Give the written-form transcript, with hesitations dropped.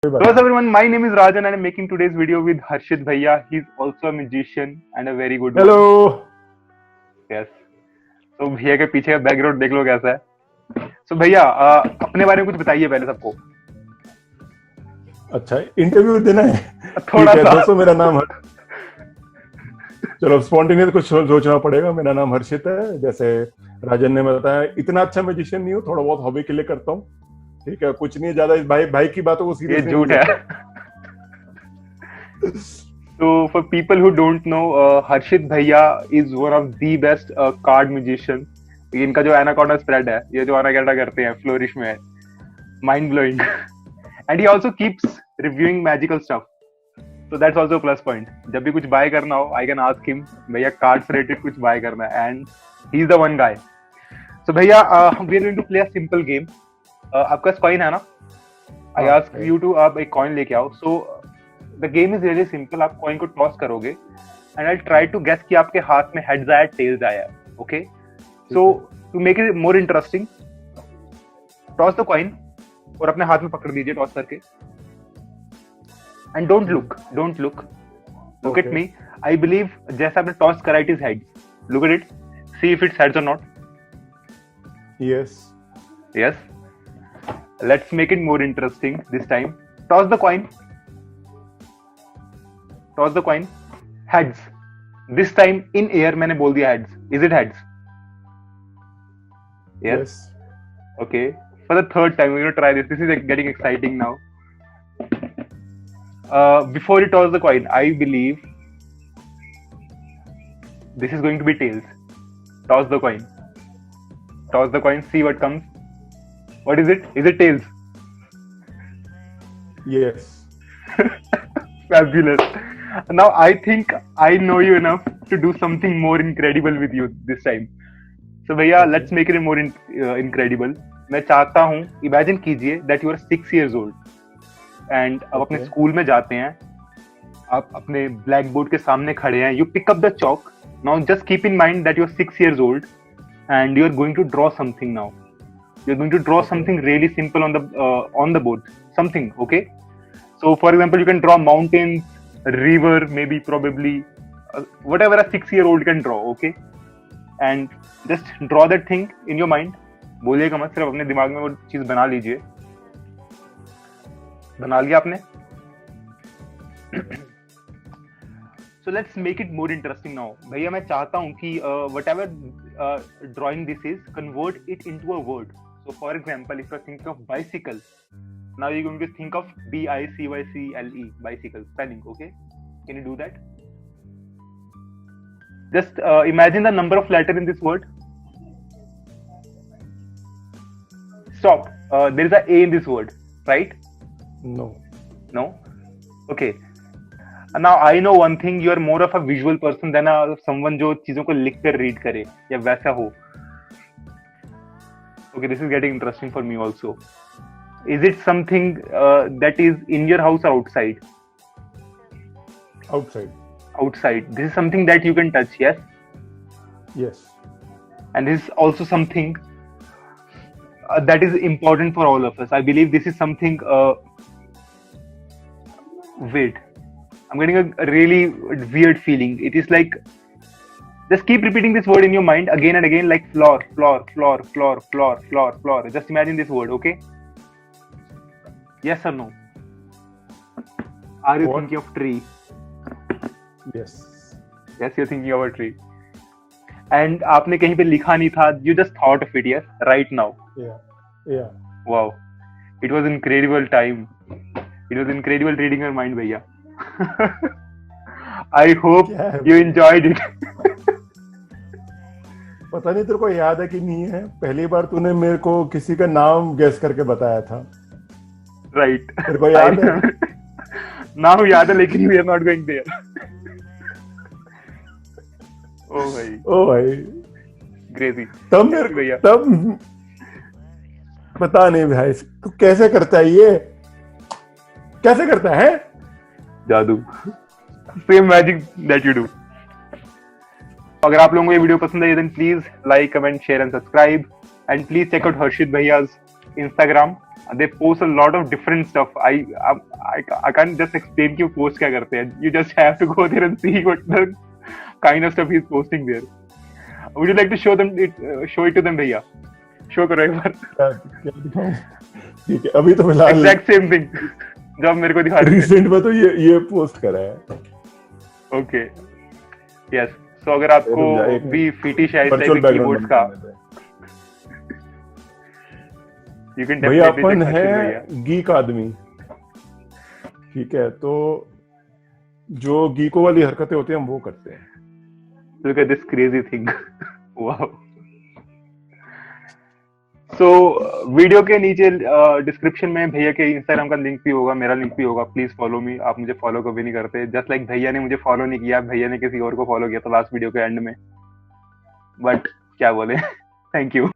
कोई Hello बात नहीं। everyone, my name is Rajan and I'm making today's video with Harshit Bhaiya. He's also a magician and a very good hello. one. Yes. तो भैया के पीछे का background देख लो कैसा है. So भैया अपने बारे में कुछ बताइए पहले सबको. अच्छा, इंटरव्यू देना है। थोड़ा ठीक है सा. दोस्तों, मेरा नाम चलो स्पॉन्टेनियस कुछ सोचना पड़ेगा। मेरा नाम हर्षित है। जैसे राजन ने बताया, इतना अच्छा म्यूजिशियन नहीं हूँ, थोड़ा बहुत हॉबी के लिए करता हूँ। ठीक है, कुछ नहीं ज्यादा। इस भाई भाई की बातों को ये सीरियस नहीं झूठ है. लेता हूँ। So for people who don't know, Harshit Bhaiya is one of the best card musicians. इनका जो एनाकोंडा स्प्रेड है, ये जो एनाकोंडा करते हैं फ्लोरिश में है, mind blowing. And he also keeps reviewing magical stuff. So that's also a plus point. जब भी कुछ buy करना हो, I can ask him, भैया cards related कुछ buy करना है, and he's the one guy. So भैया, we are going to play a simple game. आपका coin है ना? I हाँ ask है। you to आप एक coin लेके आओ. So the game is really simple. आप coin को toss करोगे, and I'll try to guess कि आपके हाथ में heads आया, tails आया. Okay? So to make it more interesting, toss the coin और अपने हाथ में पकड़ दीजिए toss करके. And don't look. Look at Okay. me. I believe जैसा आपने toss करा, it is heads. Look at it. See if it's heads or not. Yes. Yes. Let's make it more interesting this time. Toss the coin. Heads. This time in air मैंने बोल दिया heads. Is it heads? Yes. Okay. For the third time, we're going to try this. This is getting exciting now. Before you toss the coin, I believe this is going to be tails. Toss the coin. See what comes. What is it? Is it tails? Yes. Fabulous. Now I think I know you enough to do something more incredible with you this time. So भैया, Okay. let's make it more incredible. मैं चाहता हूँ, imagine कीजिए that you are 6 years old and आप अपने Okay. School में जाते हैं, आप अपने ब्लैक बोर्ड के सामने खड़े हैं, you pick up the chalk. Now just keep in mind that you are 6 years old and you are going to draw something now. You're going to draw Okay. something really simple on the board. Something, okay? So for example, you can draw mountains, river, maybe probably whatever a 6-year-old can draw, okay? And just draw that thing in your mind. बोलिएगा मत, सिर्फ अपने दिमाग में वो चीज बना लीजिए. बना लिया आपने? So let's make it more interesting now. भैया मैं चाहता हूँ कि whatever drawing this is, convert it into a word. So for example, if you think of bicycle, now you're going to think of bicycle, bicycle, spelling, okay? Can you do that? Just imagine the number of letters in this word. Stop. There is a A in this word, right? No. No? Okay. Now I know one thing, you are more of a visual person than someone जो चीजों को लिख कर read करे या वैसा हो. Okay, this is getting interesting for me also. Is it something that is in your house or outside? Outside. Outside. This is something that you can touch, yes? Yes. And this is also something that is important for all of us. I believe this is something. Wait, I'm getting a really weird feeling. It is like, just keep repeating this word in your mind again and again, like floor. Just imagine this word, okay? Yes or no? Are you What? thinking of tree? Yes. Yes, you're thinking of a tree. And आपने कहीं पे लिखा नहीं था. You just thought of it, yes, right now. Yeah. Yeah. Wow, it was incredible time. It was incredible reading your mind, भैया. I hope क्या है? you enjoyed it. पता नहीं तेरे को याद है कि नहीं है। पहली बार तूने मेरे को किसी का नाम गैस करके बताया था। Right. तेरे को याद है? नाम याद है लेकिन we are not going there. Oh भाई, ओ भाई, crazy. तब मेरे भैया. तब पता नहीं भाई, तू कैसे करता है ये? कैसे करता है? जादू. Same magic that you do. अगर आप लोगों को ये वीडियो पसंद आई, then please like, comment, share and subscribe. And please check out Harshit Bhaiya's Instagram. they post a lot of different stuff. I can't just explain कि वो post क्या करते हैं. You just have to go there and see what the kind of stuff he's posting there. Would you like to show it to them भैया? Show करो एक बार. क्या दिखाऊं? ठीक है, अभी तो फिलहाल Exact same thing जो आप मेरे को दिखा रहे थे. रिसेंट में तो ये पोस्ट करा है. Okay. Yes. So अगर आपको भी fetish है इस type के keyboards का, you can भैया definitely अपन check है भैया. गीक आदमी, ठीक है, तो जो गीको वाली हरकतें होती हैं हम वो करते हैं. Look at this crazy thing. Wow. So video के नीचे डिस्क्रिप्शन में भैया के इंस्टाग्राम का लिंक भी होगा, मेरा लिंक भी होगा. Please follow me. आप मुझे फॉलो कभी नहीं करते, जस्ट लाइक भैया ने मुझे फॉलो नहीं किया. भैया ने किसी और को फॉलो किया था लास्ट वीडियो के एंड में. बट क्या बोले. Thank you.